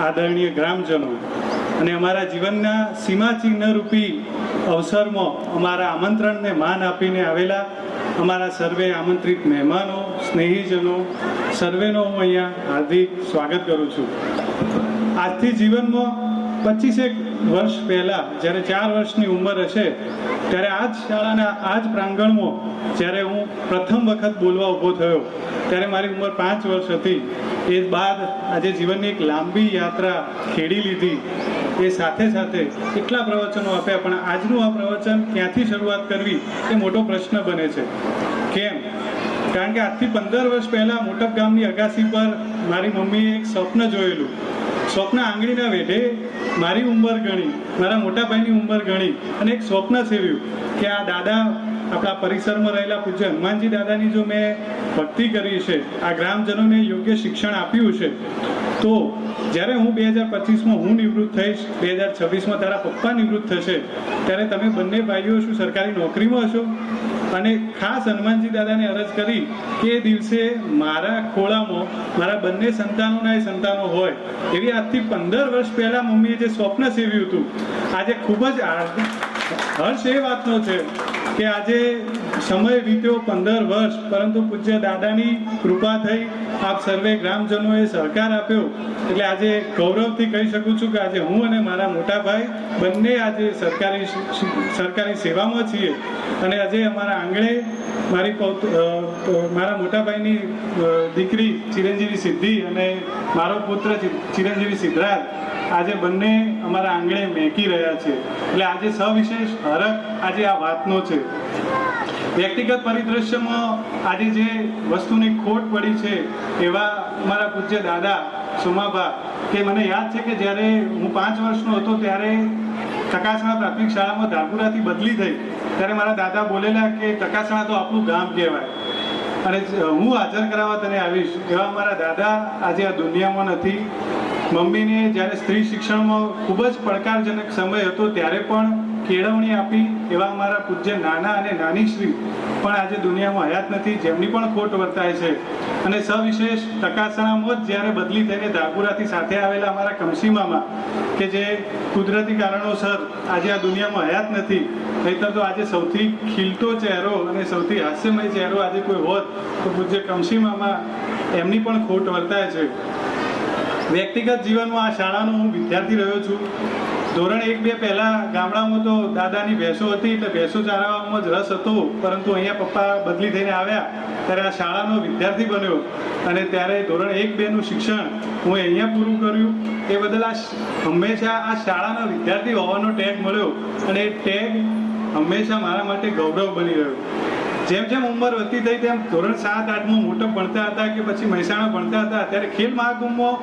આદરણીય ગ્રામજનો અને અમારા જીવનના સીમાચિહ્નરૂપી અવસરમાં અમારા આમંત્રણને માન આપીને આવેલા અમારા સર્વે આમંત્રિત મહેમાનો, સ્નેહીજનો, સર્વેનો હું અહીંયા હાર્દિક સ્વાગત કરું છું. આજથી જીવનમાં 25 વર્ષ પહેલાં જ્યારે 4 વર્ષની ઉંમર હશે ત્યારે આ જ શાળાના આ જ પ્રાંગણમાં જ્યારે હું પ્રથમ વખત બોલવા ઊભો થયો ત્યારે મારી ઉંમર 5 વર્ષ હતી. એ બાદ આજે જીવનની એક લાંબી યાત્રા ખેડી લીધી. એ સાથે સાથે કેટલા પ્રવચનો આપ્યા, પણ આજનું આ પ્રવચન ક્યાંથી શરૂઆત કરવી એ મોટો પ્રશ્ન બને છે. કેમ? કારણ કે આજથી 15 વર્ષ પહેલાં મોટપ ગામની અગાસી પર મારી મમ્મીએ એક સ્વપ્ન જોયેલું. સ્વપ્ન આંગળીના વેઢે મારી ઉંમર ગણી, મારા મોટા ભાઈની ઉંમર ગણી અને એક સ્વપ્ન સેવ્યું કે આ દાદા આપણા પરિસરમાં રહેલા પૂજ્ય હનુમાનજી દાદાની જો મેં ભક્તિ કરી છે, આ ગ્રામજનોને યોગ્ય શિક્ષણ આપ્યું છે, તો જ્યારે હું 2025માં હું નિવૃત્ત થઈશ, 2026માં તારા પપ્પા નિવૃત્ત થશે, ત્યારે તમે બંને ભાઈઓ શું સરકારી નોકરીમાં હશો? અને ખાસ હનુમાનજી દાદાને અરજ કરી કે એ દિવસે મારા ખોળામાં મારા બંને સંતાનોના એ સંતાનો હોય. એવી આજથી 15 વર્ષ પહેલાં મમ્મીએ જે સ્વપ્ન સેવ્યું હતું, આજે ખૂબ જ હર્ષ એ વાતનો છે કે આજે સમય વીત્યો 15 વર્ષ, પરંતુ પૂજ્ય દાદાની કૃપા થઈ, આપ સર્વે ગ્રામજનોએ સહકાર આપ્યો, એટલે આજે ગૌરવથી કહી શકું છું કે આજે હું અને મારા મોટા ભાઈ બંને આજે સરકારી સેવામાં છીએ. અને આજે અમારા આંગણે મારા મોટા ભાઈની દીકરી ચિરંજીવી સિદ્ધિ અને મારો પુત્ર ચિરંજીવી સિદ્ધરાજ આજે બંને અમારા આંગણે મેકી રહ્યા છે. એટલે આજે સવિશેષ હરખ આજે આ વાતનો છે. વ્યક્તિગત પરિદ્રશ્યમાં આજે જે વસ્તુની ખોટ પડી છે એવા મારા પૂજ્ય દાદા સોમાભા, કે મને યાદ છે કે જ્યારે હું 5 વર્ષનો હતો ત્યારે ટકાસણા પ્રાથમિક શાળામાં ધારપુરાથી બદલી થઈ ત્યારે મારા દાદા બોલેલા કે ટકાસણા તો આપણું ગામ કહેવાય અને હું હાજર કરાવવા તને આવીશ. એવા મારા દાદા આજે આ દુનિયામાં નથી. મમ્મીને જ્યારે સ્ત્રી શિક્ષણમાં ખૂબ જ પડકારજનક સમય હતો ત્યારે પણ કેળવણી આપી એવા અમારા પૂજ્ય નાના અને નાની શ્રી પણ આજે દુનિયામાં હયાત નથી, જેમની પણ ખોટ વર્તાય છે. અને સવિશેષ ટકાસણામાં જ જ્યારે બદલી થઈને ધારપુરાથી સાથે આવેલા અમારા કમસી મામા, કે જે કુદરતી કારણોસર આજે આ દુનિયામાં હયાત નથી, નહીંતર તો આજે સૌથી ખીલતો ચહેરો અને સૌથી હાસ્યમય ચહેરો આજે કોઈ હોત તો પૂજ્ય કમસી મામા, એમની પણ ખોટ વર્તાય છે. વ્યક્તિગત જીવનમાં આ શાળાનો હું વિદ્યાર્થી રહ્યો છું. ધોરણ 1-2 પહેલાં ગામડામાં તો દાદાની ભેંસો હતી એટલે ભેંસો ચારવામાં જ રસ હતો, પરંતુ અહીંયા પપ્પા બદલી થઈને આવ્યા ત્યારે આ શાળાનો વિદ્યાર્થી બન્યો અને ત્યારે ધોરણ 1-2નું શિક્ષણ હું અહીંયા પૂરું કર્યું. એ બદલ હંમેશા આ શાળાનો વિદ્યાર્થી હોવાનો ટેગ મળ્યો અને એ ટેગ હંમેશા મારા માટે ગૌરવ બની રહ્યો. જેમ જેમ ઉંમર વધતી થઈ તેમ ધોરણ 7-8માં મોટપ ભણતા હતા કે પછી મહેસાણા ભણતા હતા ત્યારે ખેલ મહાકુંભમાં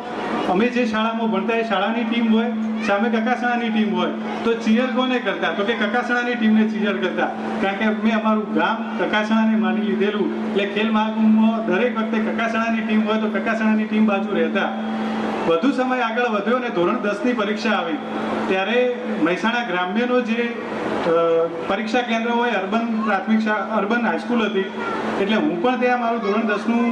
અમે જે શાળામાં ભણતા એ શાળાની ટીમ હોય, સામે કકાસણાની ટીમ હોય, તો ચીયર કોને કરતા? તો કે કકાસણાની ટીમને ચીયર કરતા, કારણ કે અમે અમારું ગામ કકાસણાને માની લીધેલું. એટલે ખેલ મહાકુંભમાં દરેક વખતે કકાસણાની ટીમ હોય તો કકાસણાની ટીમ બાજુ રહેતા. વધુ સમય આગળ વધ્યો અને ધોરણ 10ની પરીક્ષા આવી ત્યારે મહેસાણા ગ્રામ્યનો જે પરીક્ષા કેન્દ્ર હોય અર્બન હાઈસ્કૂલ હતી, એટલે હું પણ ત્યાં મારું ધોરણ 10નું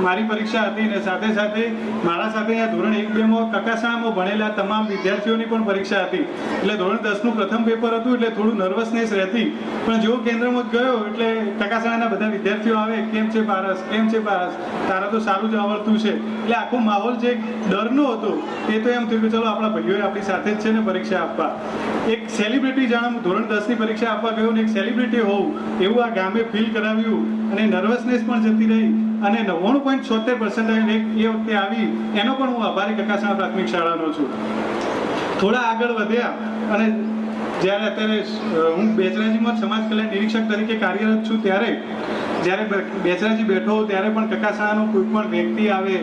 મારી પરીક્ષા હતી અને સાથે સાથે મારા સાથે આ ધોરણ 1-2માં કકાસણામાં ભણેલા તમામ વિદ્યાર્થીઓની પણ પરીક્ષા હતી. એટલે ધોરણ 10નું પ્રથમ પેપર હતું એટલે થોડું નર્વસનેસ રહેતી, પણ જેવો કેન્દ્રમાં ગયો એટલે કકાસણાના બધા વિદ્યાર્થીઓ આવે, કેમ છે પારસ, કેમ છે પારસ, તારા તો સારું જ આવડતું છે. એટલે આખો માહોલ જે ડરનો હતો એ તો એમ થયું કે ચલો આપણા ભાઈઓ આપણી સાથે જ છે ને પરીક્ષા આપવા. એક સેલિબ્રિટી જાણ ધોરણ 10ની પરીક્ષા આપવા ગયો ને એક સેલિબ્રિટી હોવું એવું આ ગામે ફીલ કરાવ્યું અને નર્વસનેસ પણ જતી રહી અને 99.76% એ વખતે આવી. એનો પણ હું આભારી કકાસણા પ્રાથમિક શાળાનો છું. થોડા આગળ વધ્યા અને જ્યારે અત્યારે હું બેચરાજીમાં સમાજ કલ્યાણ નિરીક્ષક તરીકે કાર્યરત છું ત્યારે જ્યારે બેચરાજી બેઠો ત્યારે પણ કકાસણાનો કોઈ પણ વ્યક્તિ આવે,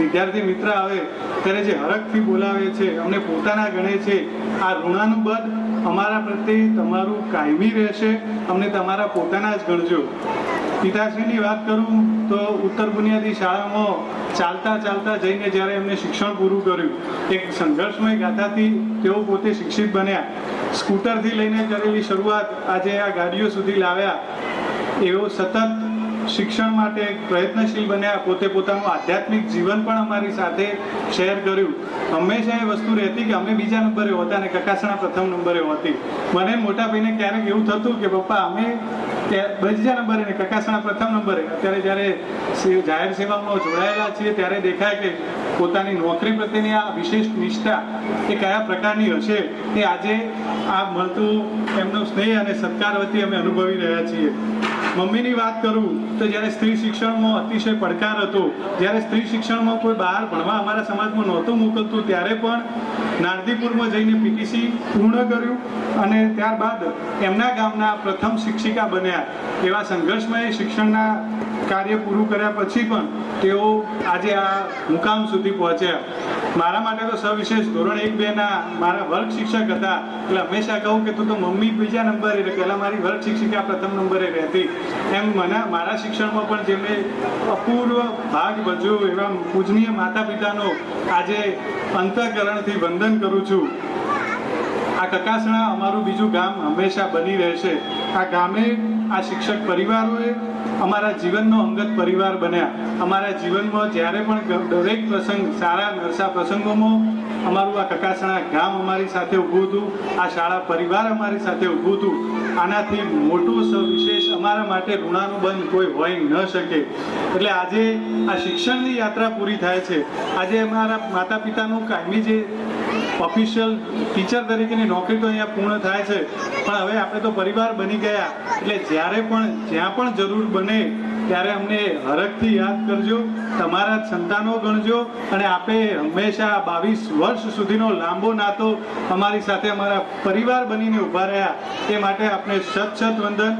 વિદ્યાર્થી મિત્ર આવે ત્યારે જે હરખથી બોલાવે છે, અમને પોતાના ગણે છે. આ ઋણાનુબંધ અમારા પ્રત્યે તમારું કાયમી રહેશે, અમને તમારા પોતાના જ ગણજો. પિતાશ્રીની વાત કરું તો ઉત્તર બુનિયાદી શાળામાં ચાલતા જઈને જ્યારે એમને શિક્ષણ પૂરું કર્યું, એક સંઘર્ષમય ગાથાથી તેઓ પોતે શિક્ષિત બન્યા. સ્કૂટરથી લઈને કરેલી શરૂઆત આજે આ ગાડીઓ સુધી લાવ્યા. એવો સતત શિક્ષણ માટે પ્રયત્નશીલ બન્યા, પોતે પોતાનું આધ્યાત્મિક જીવન પણ અમારી સાથે શેર કર્યું. હંમેશા એ વસ્તુ રહેતી કે અમે બીજા નંબરે હોતા અને કકાસણા પ્રથમ નંબરે હોતી. મને મોટા ભાઈને ક્યારેક એવું થતું કે પપ્પા અમે બીજા નંબરે ને કકાસણા પ્રથમ નંબરે. અત્યારે જ્યારે જાહેર સેવામાં જોડાયેલા છીએ ત્યારે દેખાય કે પોતાની નોકરી પ્રત્યેની આ વિશેષ નિષ્ઠા એ કયા પ્રકારની હશે એ આજે આ મળતું એમનો સ્નેહ અને સત્કાર વતી અમે અનુભવી રહ્યા છીએ. મમ્મીની વાત કરું તો જ્યારે સ્ત્રી શિક્ષણમાં અતિશય પડકાર હતો, જ્યારે સ્ત્રી શિક્ષણમાં કોઈ બહાર ભણવા અમારા સમાજમાં નહોતું મોકલતું, ત્યારે પણ નારદીપુરમાં જઈને પીટીસી પૂર્ણ કર્યું અને ત્યારબાદ એમના ગામના પ્રથમ શિક્ષિકા બન્યા. એવા સંઘર્ષમય શિક્ષણના કાર્ય પૂરું કર્યા પછી પણ તેઓ આજે આ મુકામ સુધી પહોંચ્યા. મારા માટે તો સવિશેષ ધોરણ 1-2ના મારા વર્ગ શિક્ષક હતા, એટલે હંમેશા કહું કે તું તો મમ્મી બીજા નંબરે, પહેલાં મારી વર્ગ શિક્ષિકા પ્રથમ નંબરે રહેતી. એમ મારા શિક્ષણમાં પણ જેમણે અપૂર્વ ભાગ ભજવ્યો એવા પૂજનીય માતા પિતાનો આજે અંતઃકરણથી વંદન કરું છું. આ કકાસણા અમારું બીજું ગામ હંમેશા બની રહેશે. આ ગામે આ શિક્ષક પરિવારોએ અમારા જીવનનો અંગત પરિવાર બન્યા. અમારા જીવનમાં જ્યારે પણ દરેક પ્રસંગ, સારા નરસા પ્રસંગોમાં અમારું આ કકાસણા ગામ અમારી સાથે ઊભું હતું, આ શાળા પરિવાર અમારી સાથે ઊભું હતું. આનાથી મોટું સવિશેષ અમારા માટે ઋણાનુબંધ કોઈ હોઈ ન શકે. એટલે આજે આ શિક્ષણની યાત્રા પૂરી થાય છે. આજે અમારા માતા પિતાનું કાયમી જે ઓફિશિયલ ટીચર તરીકેની નોકરી તો અહીંયા પૂર્ણ થાય છે, પણ હવે આપણે તો પરિવાર બની ગયા. એટલે જ્યારે પણ જ્યાં પણ જરૂર બને ત્યારે અમને હરખથી યાદ કરજો, તમારા જ સંતાનો ગણજો અને આપે હંમેશા 22 વર્ષ સુધીનો લાંબો નાતો અમારી સાથે અમારા પરિવાર બનીને ઊભા રહ્યા. તે માટે આપણે સત વંદન.